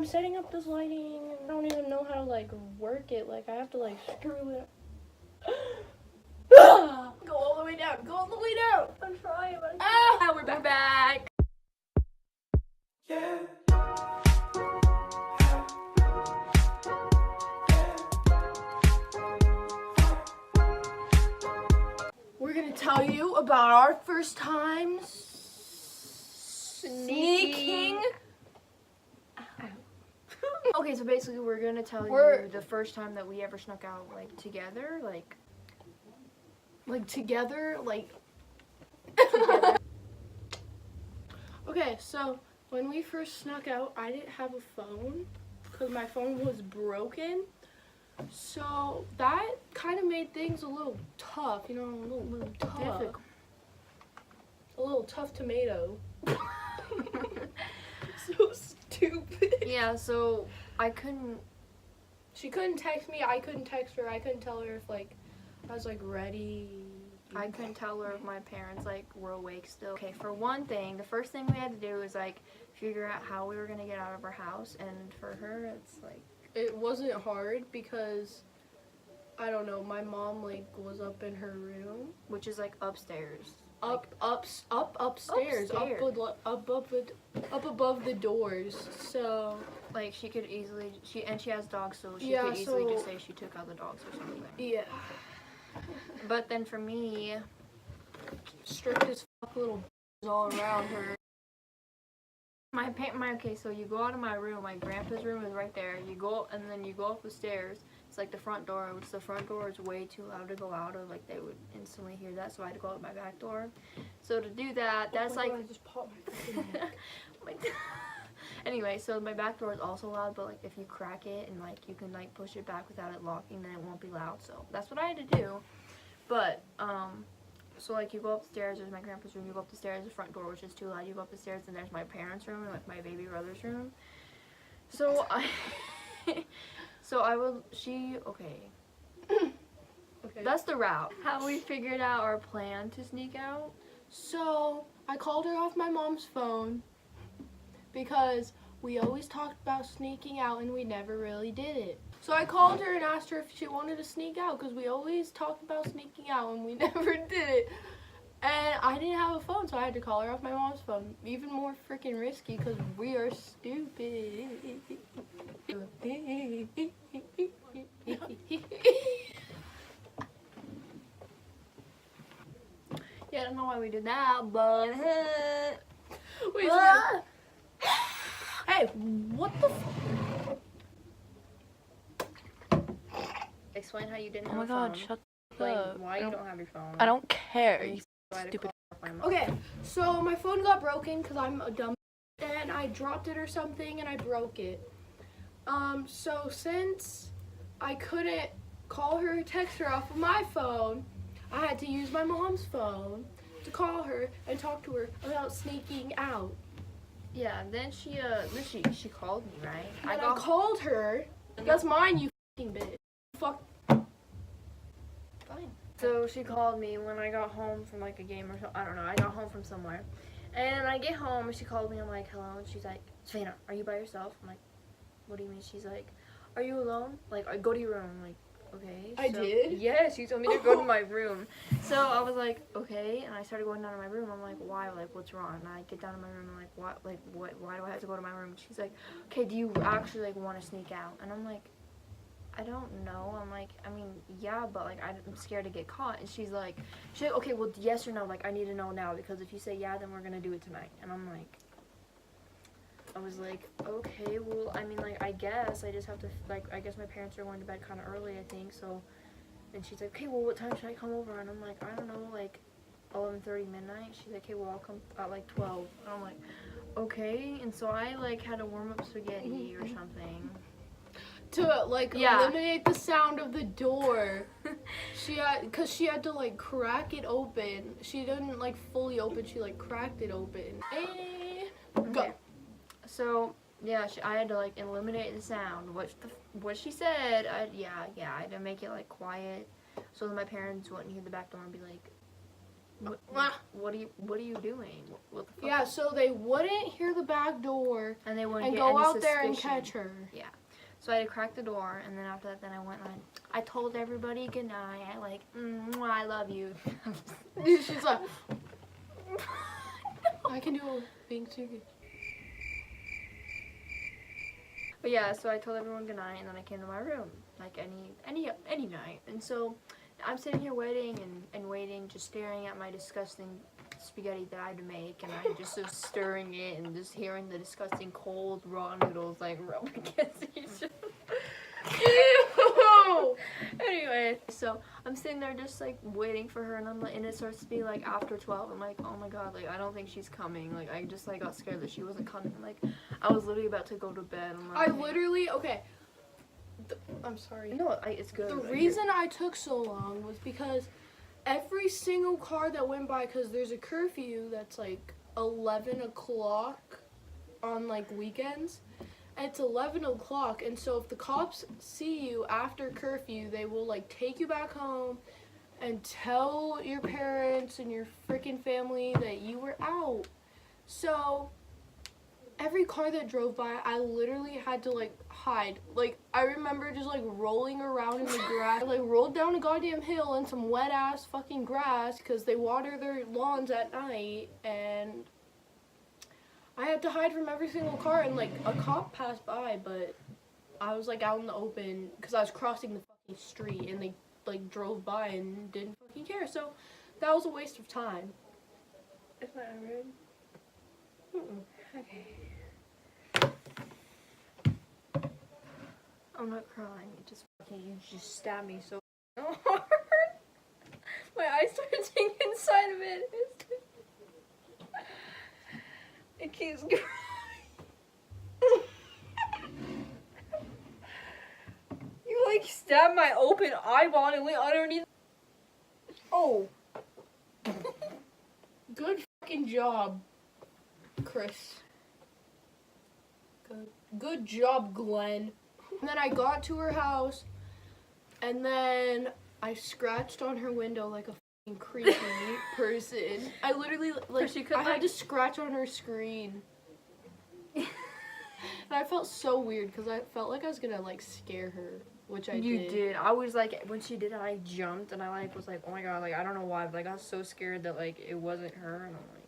I'm setting up this lighting. I don't even know how to like work it. Like I have to like screw it. Go all the way down. Go all the way down. I'm trying. We're back. Yeah. We're gonna tell you about our first time sneaking. Okay, so basically we're gonna tell you the first time that we ever snuck out like together, like together, like. Okay, so when we first snuck out, I didn't have a phone because my phone was broken. So that kind of made things a little tough, you know, a little tough. difficult. A little tough tomato. So stupid. Yeah, so She couldn't text me, I couldn't text her, I couldn't tell her if like I was like ready. I couldn't tell her if my parents like were awake still. Okay, for one thing, the first thing we had to do was like figure out how we were gonna get out of our house, and for her it's like It wasn't hard because I don't know, my mom like was up in her room, which is like upstairs. upstairs, Upstairs. up above the doors. So Like she could easily she has dogs, so she Yeah, could easily so- just say she took out the dogs or something. yeah, But then for me, strict as fuck little all around her. okay, so you go out of my room, my grandpa's room is right there. You go and then you go up the stairs. It's like the front door, which the front door is way too loud to go out of. Like they would instantly hear that, so I had to go out my back door. So to do that, that's Oh my like God, I just popped my freaking neck. Anyway, so my back door is also loud, but like if you crack it and like you can like push it back without it locking, then it won't be loud. So that's what I had to do. But so like you go upstairs, there's my grandpa's room, you go up the stairs, the front door which is too loud, you go up the stairs, and there's my parents' room and like my baby brother's room. So okay. Okay. That's the route. How we figured out our plan to sneak out. So I called her off my mom's phone because we always talked about sneaking out and we never really did it. So I called her and asked her if she wanted to sneak out because we always talked about sneaking out and we never did it. And I didn't have a phone, so I had to call her off my mom's phone. Even more freaking risky because we are stupid. Yeah, I don't know why we did that, but Wait a minute. Hey, what the explain how you didn't Oh have my a god, phone. shut Explain up. why you don't have your phone. I don't care, you So I had to stupid. call my mom. Okay, so my phone got broken because I'm a dumb and I dropped it or something and I broke it. So since I couldn't call her or text her off of my phone, I had to use my mom's phone to call her and talk to her about sneaking out. Yeah, and then she called me, right? And I called her. That's mine, you fucking bitch. Fuck. Fine. So she called me when I got home from like a game or something. I don't know. I got home from somewhere. And I get home and she called me. I'm like, hello. And she's like, Savannah, are you by yourself? I'm like, what do you mean? She's like, are you alone? Like, go to your room. I'm like, okay. I did? Yeah, she told me to go to my room. So I was like, okay. And I started going down to my room. I'm like, why? Like, what's wrong? And I get down to my room. I'm like, what? Like, what? Why do I have to go to my room? And she's like, okay, do you actually like want to sneak out? And I'm like, I don't know. I'm like, I mean, yeah, but like I'm scared to get caught. And she's like, okay, well, yes or no? Like, I need to know now because if you say yeah, then we're gonna do it tonight. And I'm like, I was like, okay, well, I mean, like, I guess I just have to, like, I guess my parents are going to bed kind of early, I think. So, and she's like, okay, well, what time should I come over? And I'm like, I don't know, like 11:30 midnight. She's like, okay, well, I'll come at like 12. And I'm like, okay. And so I like had to warm up spaghetti or something. To like Yeah. eliminate the sound of the door, cause she had to like crack it open. She didn't like fully open. She like cracked it open. And go. Okay. So yeah, I had to like eliminate the sound. What she said, I had to make it like quiet, so that my parents wouldn't hear the back door and be like, What are you doing? What the fuck? Yeah, so they wouldn't hear the back door And they wouldn't and get go any out there and suspicion. catch her. Yeah. So I had to crack the door, and then after that, then I went and I told everybody goodnight. I like, I love you. She's like, I can do a being serious. But yeah, so I told everyone goodnight, and then I came to my room, like any night. And so I'm sitting here waiting and waiting, just staring at my disgusting spaghetti that I had to make, and I just was stirring it and just hearing the disgusting cold raw noodles like rub against each other. Ew! Anyway, so I'm sitting there just like waiting for her, and and it starts to be like after 12. I'm like, oh my god, like I don't think she's coming. Like I just like got scared that she wasn't coming. Like I was literally about to go to bed. I'm like, I'm sorry. no, it's good. The reason I took so long was because every single car that went by, because there's a curfew that's like 11 o'clock on like weekends. It's 11 o'clock, and so if the cops see you after curfew, they will like take you back home and tell your parents and your freaking family that you were out. So every car that drove by, I literally had to like hide. Like I remember just like rolling around in the grass. I, like rolled down a goddamn hill in some wet ass fucking grass because they water their lawns at night, and I had to hide from every single car, and like a cop passed by, but I was like out in the open because I was crossing the fucking street, and they like drove by and didn't fucking care. So that was a waste of time. Is that rude? Okay. I'm not crying. You just stabbed me so hard. My eyes started seeing inside of it. It keeps going. You like stabbed my open eyeball and it went underneath. Oh. Good fucking job, Chris. Good job, Glenn. And then I got to her house, and then I scratched on her window like a fucking creepy person. I literally, like, I had to scratch on her screen. And I felt so weird because I felt like I was gonna, like, scare her, which I did. You did. I was like, when she did it, I jumped, and I, like, was like, oh my god, like, I don't know why, but like, I was so scared that, like, it wasn't her, and I'm like,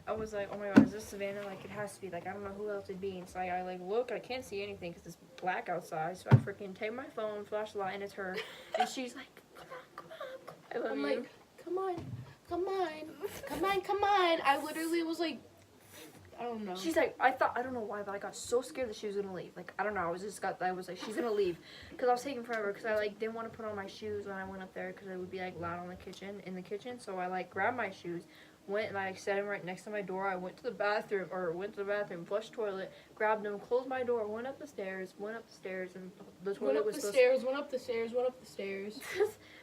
I was like, oh my god, is this Savannah? Like, it has to be. Like, I don't know who else it'd be. And so I like, look, I can't see anything because it's black outside. So I freaking take my phone, flashlight, and it's her. And she's like, come on. I love I'm you. like, come on. I literally was like, I don't know. She's like, I don't know why, but I got so scared that she was gonna leave. Like, I don't know, I was like, she's gonna leave. Because I was taking forever, because I, like, didn't want to put on my shoes when I went up there, because it would be, like, loud in the kitchen. So I, like, grabbed my shoes, went and I set him right next to my door. I went to the bathroom, flushed toilet, grabbed him, closed my door, went up the stairs, and the toilet was went up the stairs.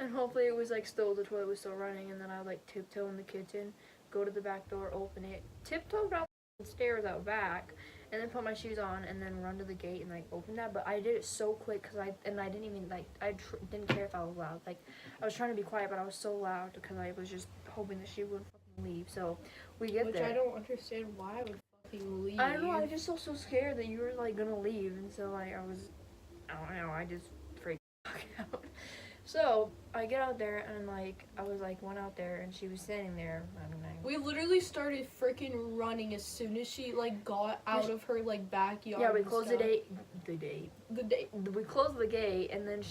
And hopefully it was, like, the toilet was still running, and then I would, like, tiptoe in the kitchen, go to the back door, open it, tiptoe down the stairs out back, and then put my shoes on, and then run to the gate and, like, open that. But I did it so quick, because I didn't even, like, didn't care if I was loud. Like, I was trying to be quiet, but I was so loud, because I was just hoping that she wouldn't fucking leave. So we get there. Which I don't understand why I would fucking leave. I don't know, I just felt so scared that you were, like, gonna leave, and so, like, I don't know, I just freaked out. So I get out there, and, like, I was, like, went out there, and she was standing there. I don't know. We literally started freaking running as soon as she, like, got out of her, like, backyard. Yeah, we closed the day. We closed the gate, and then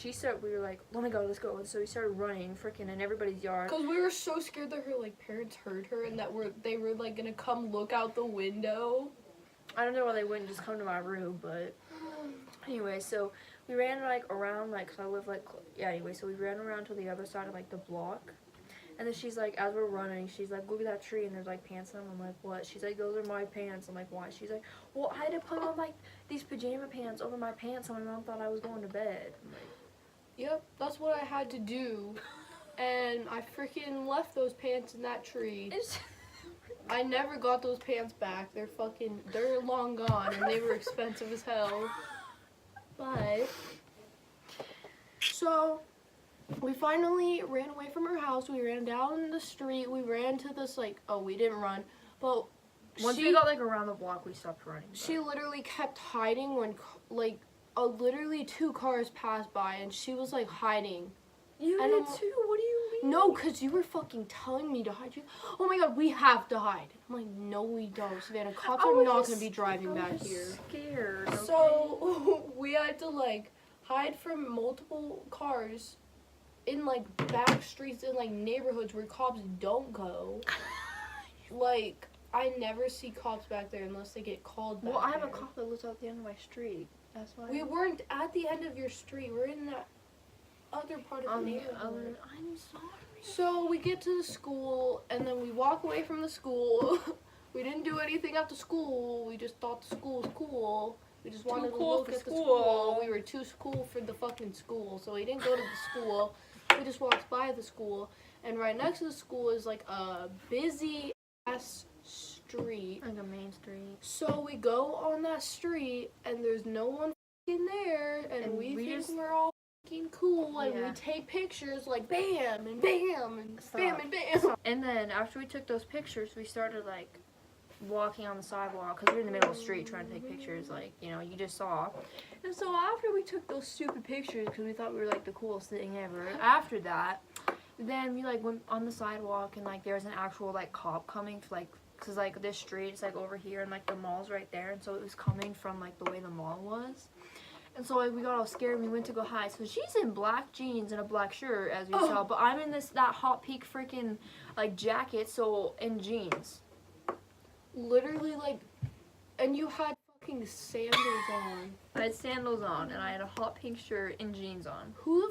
we were like, oh my god, let's go. And so we started running, freaking in everybody's yard. Because we were so scared that her, like, parents heard her and that they were, like, gonna come look out the window. I don't know why they wouldn't just come to my room, but anyway, so we ran, like, around, like, cause I live, like, anyway, so we ran around to the other side of, like, the block. And then she's like, as we're running, she's like, look at that tree, and there's, like, pants on them. I'm like, what? She's like, those are my pants. I'm like, why? She's like, well, I had to put on, like, these pajama pants over my pants, so my mom thought I was going to bed. I'm like, yep, that's what I had to do. And I freaking left those pants in that tree. I never got those pants back. They're long gone, and they were expensive as hell. But, so, we finally ran away from her house. We ran down the street. We ran to this like, oh, we didn't run, but Once we got like around the block, we stopped running. She literally kept hiding when like literally 2 cars passed by, and she was like hiding. You and did too? What do you mean? No, because you were fucking telling me to hide. Oh my god, we have to hide. I'm like, no, we don't, Savannah. Cops are not going to be driving back here. Scared. Okay? So we had to like hide from multiple cars in like back streets in like neighborhoods where cops don't go. Like, I never see cops back there unless they get called back. Well, I have there. a cop that lives out the end of my street. That's why. We weren't at the end of your street. We're in that other part of the neighborhood. I'm sorry. So we get to the school, and then we walk away from the school. We didn't do anything at the school. We just thought the school was cool. We just wanted to look at the school. We were too cool for the fucking school, so we didn't go to the school. We just walked by the school, and right next to the school is like a busy ass street. Like a main street. So we go on that street, and there's no one in there, and we think we're all fucking cool, and we take pictures like bam and bam and bam and bam. And then after we took those pictures, we started like walking on the sidewalk because we're in the middle of the street trying to take pictures, like, you know, you just saw. And so after we took those stupid pictures because we thought we were like the coolest thing ever, after that, then we like went on the sidewalk, and like there's an actual like cop coming for like, because like this street is like over here and like the mall's right there, and so it was coming from like the way the mall was. And so like we got all scared and we went to go hide. So she's in black jeans and a black shirt, as you saw, but I'm in that Hot Peak freaking like jacket, so in jeans. Literally, like, and you had fucking sandals on. I had sandals on and I had a hot pink shirt and jeans on. Who,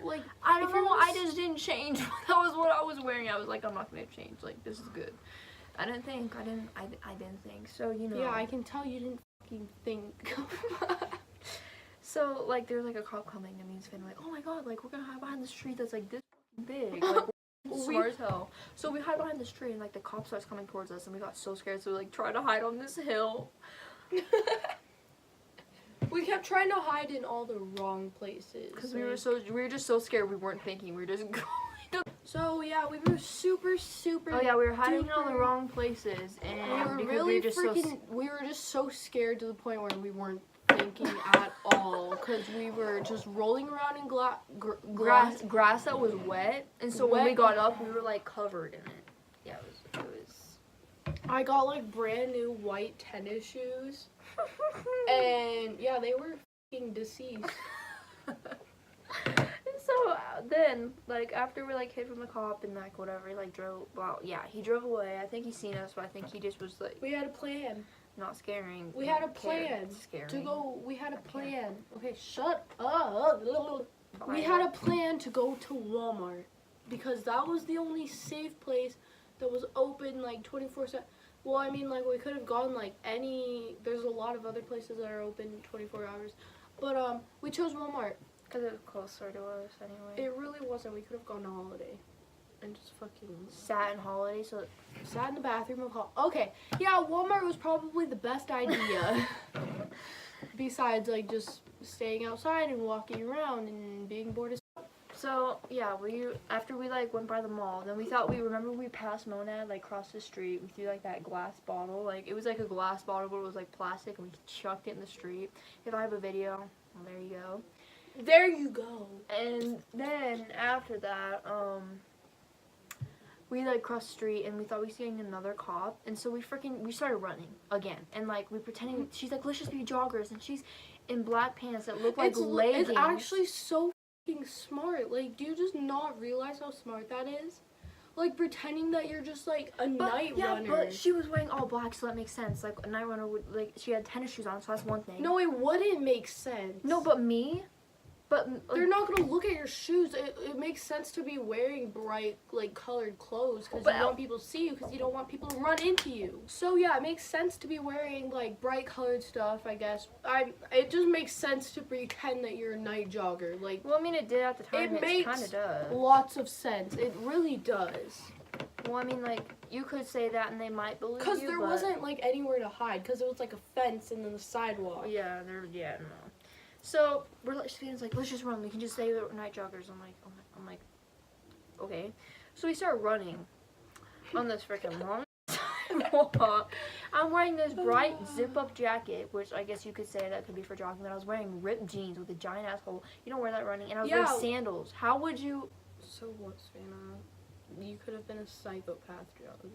like, I don't know, I just didn't change. That was what I was wearing. I was like, I'm not gonna change. Like, this is good. I didn't think. So, you know. Yeah, I can tell you didn't fucking think. So, like, there's like a cop coming, and me and Sven were like, oh my god, like, we're gonna hide behind the street that's like this big. Like, smart as hell. So we hide behind this tree, and like the cop starts coming towards us, and we got so scared. So we like tried to hide on this hill. We kept trying to hide in all the wrong places Because we were just so scared. We weren't thinking. We were just going. So yeah, we were super. Oh yeah, we were hiding in all the wrong places, and we were really we were just so scared to the point where we weren't thinking at all, because we were just rolling around in grass that was wet, and so when we got up, we were like covered in it. Yeah, it was. I got like brand new white tennis shoes, and yeah, they were fucking deceased. So then, like, after we like hid from the cop and like whatever, he like drove. Well, yeah, he drove away. I think he seen us, but I think he just was like. We had a plan. Not scaring. We had a plan to go. We had a plan. Okay, shut up. We had a plan to go to Walmart because that was the only safe place that was open like 24/7. Well, I mean, like we could have gone like any. There's a lot of other places that are open 24 hours, but we chose Walmart because it was closer to us anyway. It really wasn't. We could have gone to Holiday. And just fucking sat in Holiday, so sat in the bathroom of Okay, yeah, Walmart was probably the best idea. Besides, like, just staying outside and walking around and being bored as. So yeah, after we like went by the mall, then we thought we passed Monad, like crossed the street. We threw like that glass bottle, like it was like a glass bottle, but it was like plastic, and we chucked it in the street. If I have a video, well, there you go. There you go. And then after that, we like crossed the street and we thought we were seeing another cop, and so we started running again, and like we pretending she's like, let's just be joggers, and she's in black pants that look like leggings. It's actually so fucking smart. Like, do you just not realize how smart that is? Like pretending that you're just like a night runner. Yeah, but she was wearing all black, so that makes sense. Like a night runner would, like, she had tennis shoes on, so that's one thing. No, it wouldn't make sense. No, but me. But they're not gonna look at your shoes. It makes sense to be wearing bright, like, colored clothes because you want people to see you, because you don't want people to run into you. So yeah, it makes sense to be wearing like bright colored stuff, I guess. It just makes sense to pretend that you're a night jogger. Like, well, I mean, it did at the time. It kind of does. Lots of sense. It really does. Well, I mean, like, you could say that and they might believe you. Because there wasn't like anywhere to hide, because it was like a fence and then the sidewalk. Yeah, no. So we're like, Savannah's like, let's just run. We can just say the night joggers. I'm like, okay. So we start running on this freaking long sidewalk. I'm wearing this bright zip-up jacket, which I guess you could say that could be for jogging. But I was wearing ripped jeans with a giant ass hole. You don't wear that running. And I was wearing sandals. How would you? So what, Savannah? You could have been a psychopath jogging.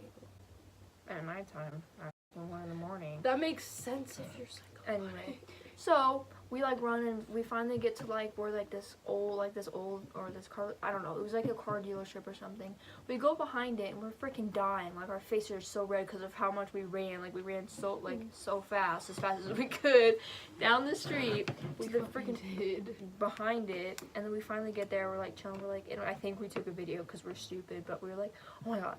At nighttime, not 1 in the morning. That makes sense if you're psychopath. Anyway, so we like run and we finally get to like where like this old or this car, I don't know, it was like a car dealership or something. We go behind it and we're freaking dying. Like our faces are so red because of how much we ran. Like we ran so so fast, as fast as we could down the street. We freaking did behind it, and then we finally get there. We're like chilling. We're like, and I think we took a video because we're stupid, but we were like, oh my god,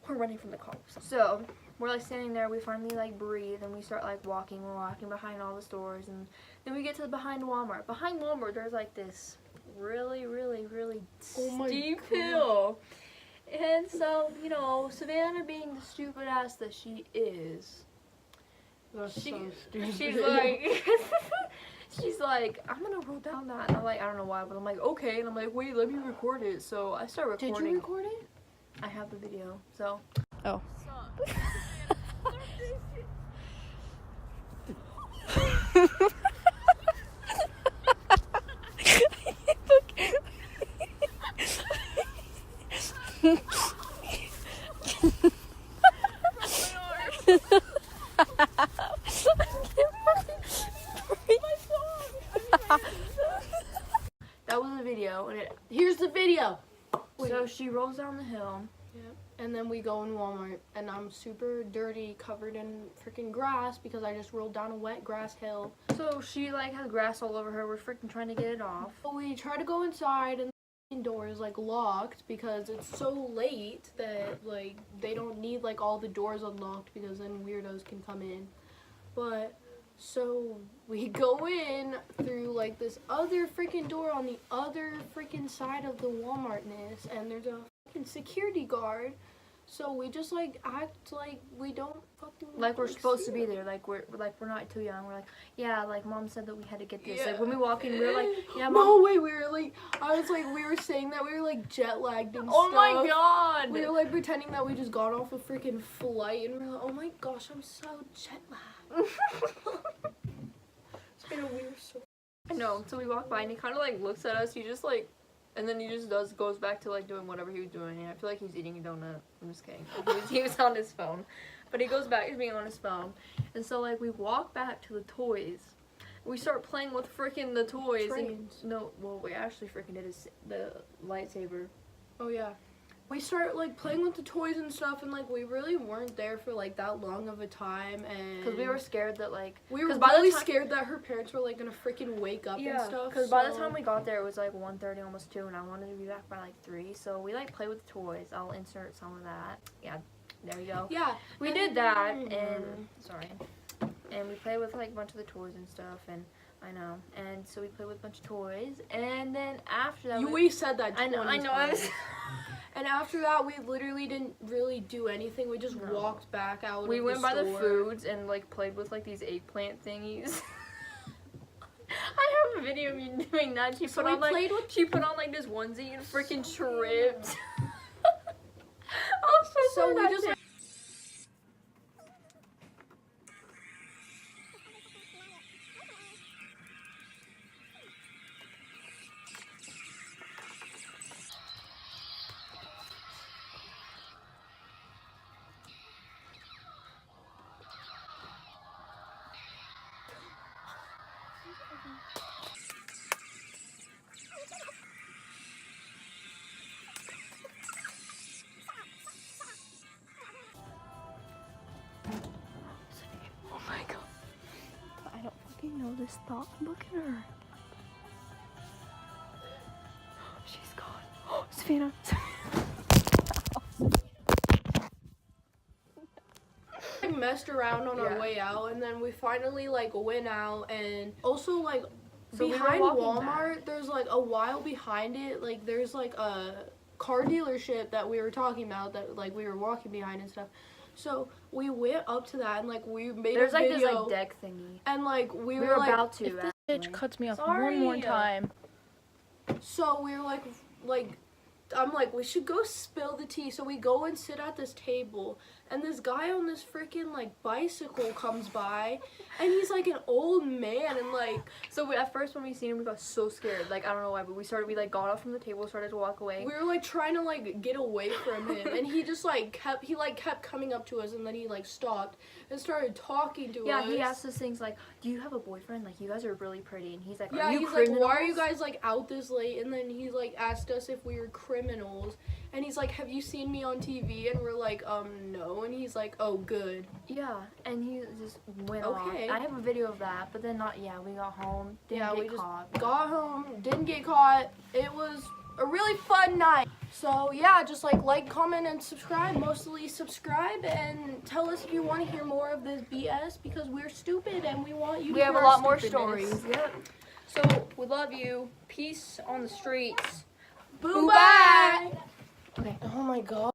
we're running from the cops. So we're like standing there, we finally like breathe and we start like walking. We're walking behind all the stores, and then we get to behind Walmart. Behind Walmart there's like this really steep hill. And so, you know, Savannah being the stupid ass that she is, she's like she's like, I'm gonna roll down that, and I'm like, I don't know why, but I'm like, okay, and I'm like, wait, let me record it. So I start recording. Did you record it? I have the video, so. Oh. That was the video, and Here's the video. so she rolls down the hill. Yeah. And then we go in Walmart, and I'm super dirty, covered in freaking grass because I just rolled down a wet grass hill. So she like has grass all over her. We're freaking trying to get it off. We try to go inside, and the door is like locked because it's so late that like they don't need like all the doors unlocked because then weirdos can come in. But so we go in through like this other freaking door on the other freaking side of the Walmartness, and there's a freaking security guard. So we just like act like we don't fucking Like we're supposed to be there. Like we're not too young. We're like, yeah, like mom said that we had to get this. Yeah. Like when we walk in, we're like, yeah, mom. No way, we were like, I was like, we were saying that we were like jet lagged and Oh stuff. my god. We were like pretending that we just got off a freaking flight, and we're like, oh my gosh, I'm so jet lagged. We were so. I know. So we walk by and he kind of like looks at us. He just like, and then he just goes back to like doing whatever he was doing. And I feel like he's eating a donut. I'm just kidding. He was on his phone, but he goes back to being on his phone. And so like we walk back to the toys. We start playing with freaking the toys. Trains. And, no, well we actually freaking did the lightsaber. Oh yeah. We start like playing with the toys and stuff, and like we really weren't there for like that long of a time, and because we were scared that like we were really scared that her parents were like gonna freaking wake up and stuff. Because by the time we got there, it was like 1:30, almost 2, and I wanted to be back by like 3. So we like play with the toys. I'll insert some of that. Yeah, there we go. Yeah, we did that, and sorry, and we played with like a bunch of the toys and stuff, and. I know, and so we played with a bunch of toys, and then after that, we said that. I know. And after that, we literally didn't really do anything. We just walked back out. We went by the foods and like played with like these eggplant thingies. I have a video of me doing that. She put on like this onesie and freaking tripped. So we just. Oh my god. I don't fucking know this thought. Look at her. She's gone. Oh, Savannah. We messed around on our way out, and then we finally like went out, and also like behind Walmart there's like a while behind it, like there's like a car dealership that we were talking about that like we were walking behind and stuff. So we went up to that, and like we made a video. There's like this like deck thingy, and like we were about like, to Bitch cuts me off Sorry. one more time. So we were like, I'm like, we should go spill the tea. So we go and sit at this table, and this guy on this freaking like bicycle comes by, and he's like an old man, and like, So at first when we seen him, we got so scared. Like I don't know why, but we like got off from the table, started to walk away. we were like trying to like get away from him, and he just like kept coming up to us, and then he like stopped and started talking to us. Yeah, he asked us things like, "Do you have a boyfriend? Like you guys are really pretty." And he's like, Yeah, "Are you he's criminals?" like, why are you guys like out this late? And then he like asked us if we were criminals, and he's like, have you seen me on TV? And we're like, no. And he's like, oh, good. Yeah, and he just went Okay. off. I have a video of that, but then not. Yeah, we got home, didn't We get just caught. got home, didn't get caught. It was a really fun night. So yeah, just like, comment, and subscribe. Mostly subscribe, and tell us if you want to hear more of this BS, because we're stupid and we want you to We have a hear our lot more stupidness. stories. Yep. So we love you. Peace on the streets. Boo bye. Okay. Oh my god.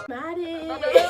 Maddie.